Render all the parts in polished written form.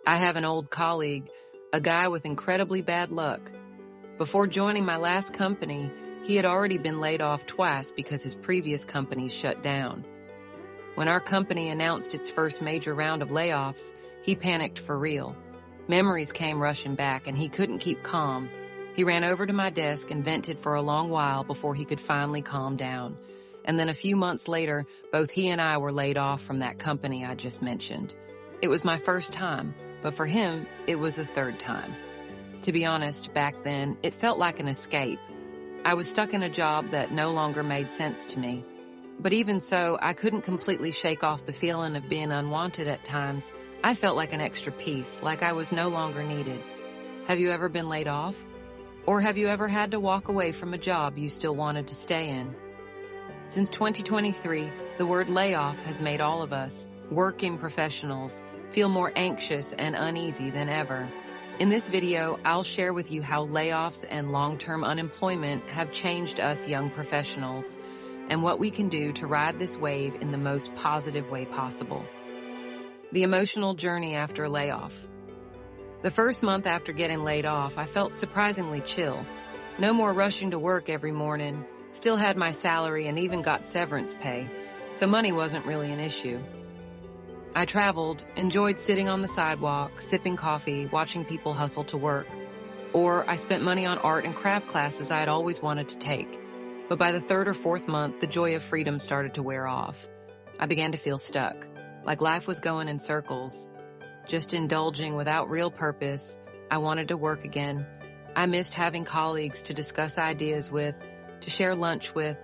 I have an old colleague, a guy with incredibly bad luck. Before joining my last company, he had already been laid off twice because his previous companies shut down. When our company announced its first major round of layoffs, he panicked for real. Memories came rushing back and he couldn't keep calm. He ran over to my desk and vented for a long while before he could finally calm down. And then a few months later, both he and I were laid off from that company I just mentioned. It was my first time, but for him, it was the third time. To be honest, back then, it felt like an escape. I was stuck in a job that no longer made sense to me. But even so, I couldn't completely shake off the feeling of being unwanted at times. I felt like an extra piece, like I was no longer needed. Have you ever been laid off? Or have you ever had to walk away from a job you still wanted to stay in? Since 2023, the word layoff has made all of us, working professionals, feel more anxious and uneasy than ever. In this video, I'll share with you how layoffs and long-term unemployment have changed us young professionals and what we can do to ride this wave in the most positive way possible. The emotional journey after a layoff. The first month after getting laid off, I felt surprisingly chill. No more rushing to work every morning, still had my salary and even got severance pay, so money wasn't really an issue. I traveled, enjoyed sitting on the sidewalk, sipping coffee, watching people hustle to work. Or I spent money on art and craft classes I had always wanted to take. But by the third or fourth month, the joy of freedom started to wear off. I began to feel stuck, like life was going in circles, just indulging without real purpose. I wanted to work again. I missed having colleagues to discuss ideas with, to share lunch with.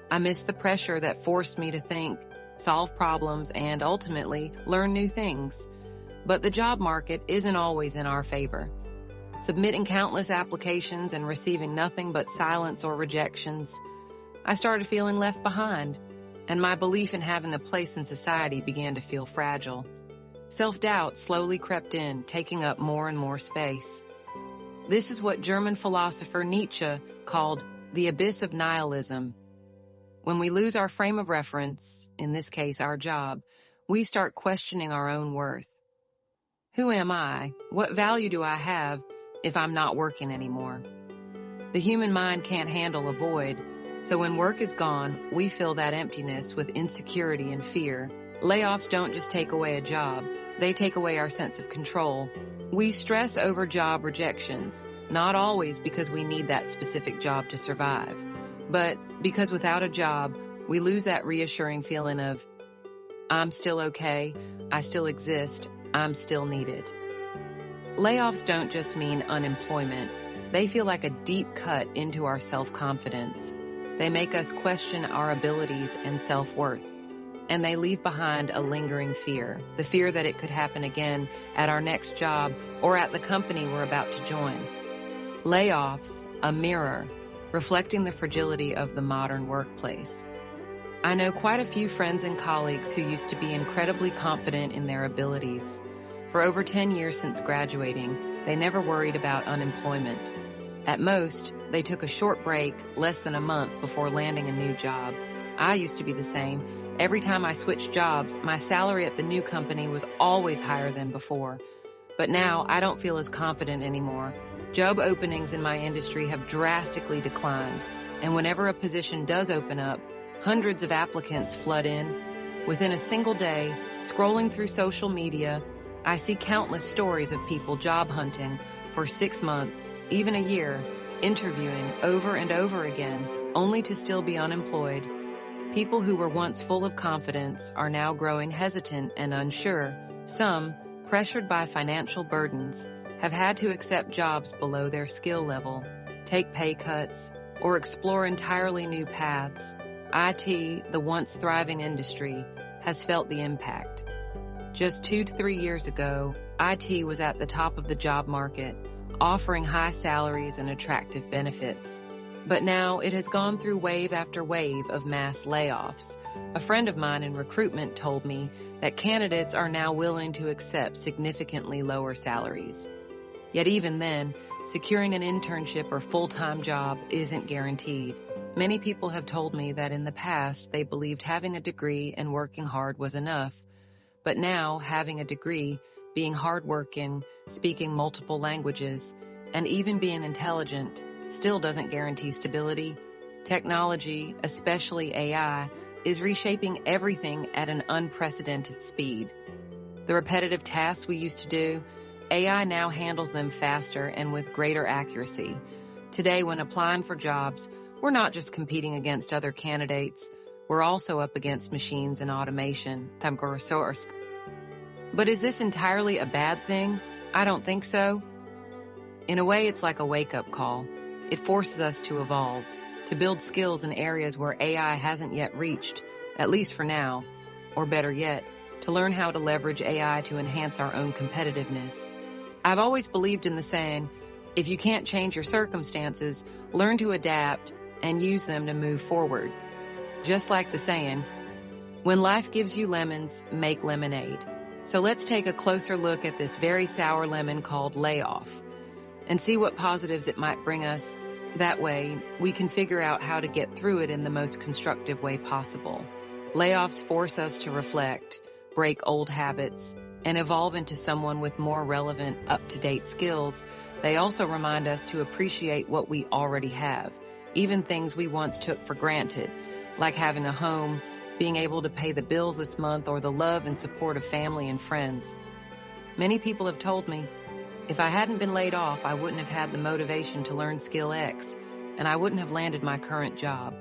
I missed the pressure that forced me to think, solve problems, and ultimately learn new things. But the job market isn't always in our favor. Submitting countless applications and receiving nothing but silence or rejections, I started feeling left behind, and my belief in having a place in society began to feel fragile. Self-doubt slowly crept in, taking up more and more space. This is what German philosopher Nietzsche called the abyss of nihilism. When we lose our frame of reference, in this case our job, we start questioning our own worth. Who am I? What value do I have if I'm not working anymore? The human mind can't handle a void, so when work is gone, we fill that emptiness with insecurity and fear. Layoffs don't just take away a job, they take away our sense of control. We stress over job rejections, not always because we need that specific job to survive, but because without a job, we lose that reassuring feeling of, I'm still okay, I still exist, I'm still needed. Layoffs don't just mean unemployment. They feel like a deep cut into our self-confidence. They make us question our abilities and self-worth. And they leave behind a lingering fear, the fear that it could happen again at our next job or at the company we're about to join. Layoffs, a mirror, reflecting the fragility of the modern workplace. I know quite a few friends and colleagues who used to be incredibly confident in their abilities. For over 10 years since graduating, they never worried about unemployment. At most, they took a short break, less than a month, before landing a new job. I used to be the same. Every time I switched jobs, my salary at the new company was always higher than before. But now, I don't feel as confident anymore. Job openings in my industry have drastically declined, and whenever a position does open up, hundreds of applicants flood in. Within a single day, scrolling through social media, I see countless stories of people job hunting for 6 months, even a year, interviewing over and over again, only to still be unemployed. People who were once full of confidence are now growing hesitant and unsure. Some, pressured by financial burdens, have had to accept jobs below their skill level, take pay cuts, or explore entirely new paths. IT, the once thriving industry, has felt the impact. Just 2 to 3 years ago, IT was at the top of the job market, offering high salaries and attractive benefits. But now it has gone through wave after wave of mass layoffs. A friend of mine in recruitment told me that candidates are now willing to accept significantly lower salaries. Yet even then, securing an internship or full-time job isn't guaranteed. Many people have told me that in the past they believed having a degree and working hard was enough. But now, having a degree being hardworking, speaking multiple languages, and even being intelligent still doesn't guarantee stability. Technology, especially AI, is reshaping everything at an unprecedented speed. The repetitive tasks we used to do, AI now handles them faster and with greater accuracy. Today, when applying for jobs, we're not just competing against other candidates, we're also up against machines and automation. But is this entirely a bad thing? I don't think so. In a way, it's like a wake-up call. It forces us to evolve, to build skills in areas where AI hasn't yet reached, at least for now, or better yet, to learn how to leverage AI to enhance our own competitiveness. I've always believed in the saying, if you can't change your circumstances, learn to adapt and use them to move forward. Just like the saying, when life gives you lemons, make lemonade. So let's take a closer look at this very sour lemon called Layoff and see what positives it might bring us. That way, we can figure out how to get through it in the most constructive way possible. Layoffs force us to reflect, break old habits, and evolve into someone with more relevant, up-to-date skills. They also remind us to appreciate what we already have, even things we once took for granted, like having a home, being able to pay the bills this month, or the love and support of family and friends. Many people have told me, if I hadn't been laid off, I wouldn't have had the motivation to learn skill X, and I wouldn't have landed my current job.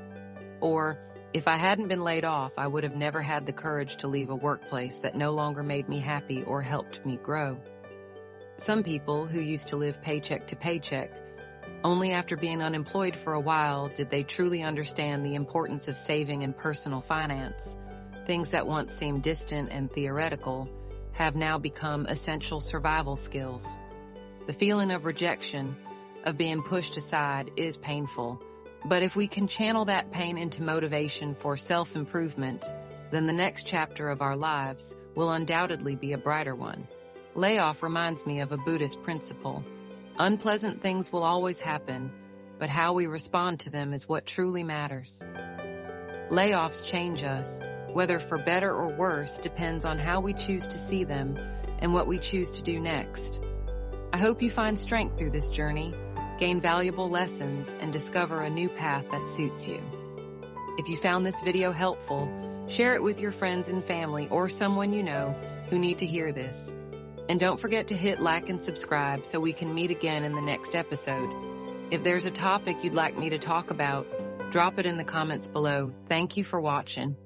Or, if I hadn't been laid off, I would have never had the courage to leave a workplace that no longer made me happy or helped me grow. Some people who used to live paycheck to paycheck, only after being unemployed for a while did they truly understand the importance of saving and personal finance. Things that once seemed distant and theoretical have now become essential survival skills. The feeling of rejection, of being pushed aside, is painful. But if we can channel that pain into motivation for self-improvement, then the next chapter of our lives will undoubtedly be a brighter one. Layoff reminds me of a Buddhist principle. Unpleasant things will always happen, but how we respond to them is what truly matters. Layoffs change us, whether for better or worse depends on how we choose to see them and what we choose to do next. I hope you find strength through this journey, gain valuable lessons, and discover a new path that suits you. If you found this video helpful, share it with your friends and family or someone you know who need to hear this. And don't forget to hit like and subscribe so we can meet again in the next episode. If there's a topic you'd like me to talk about, drop it in the comments below. Thank you for watching.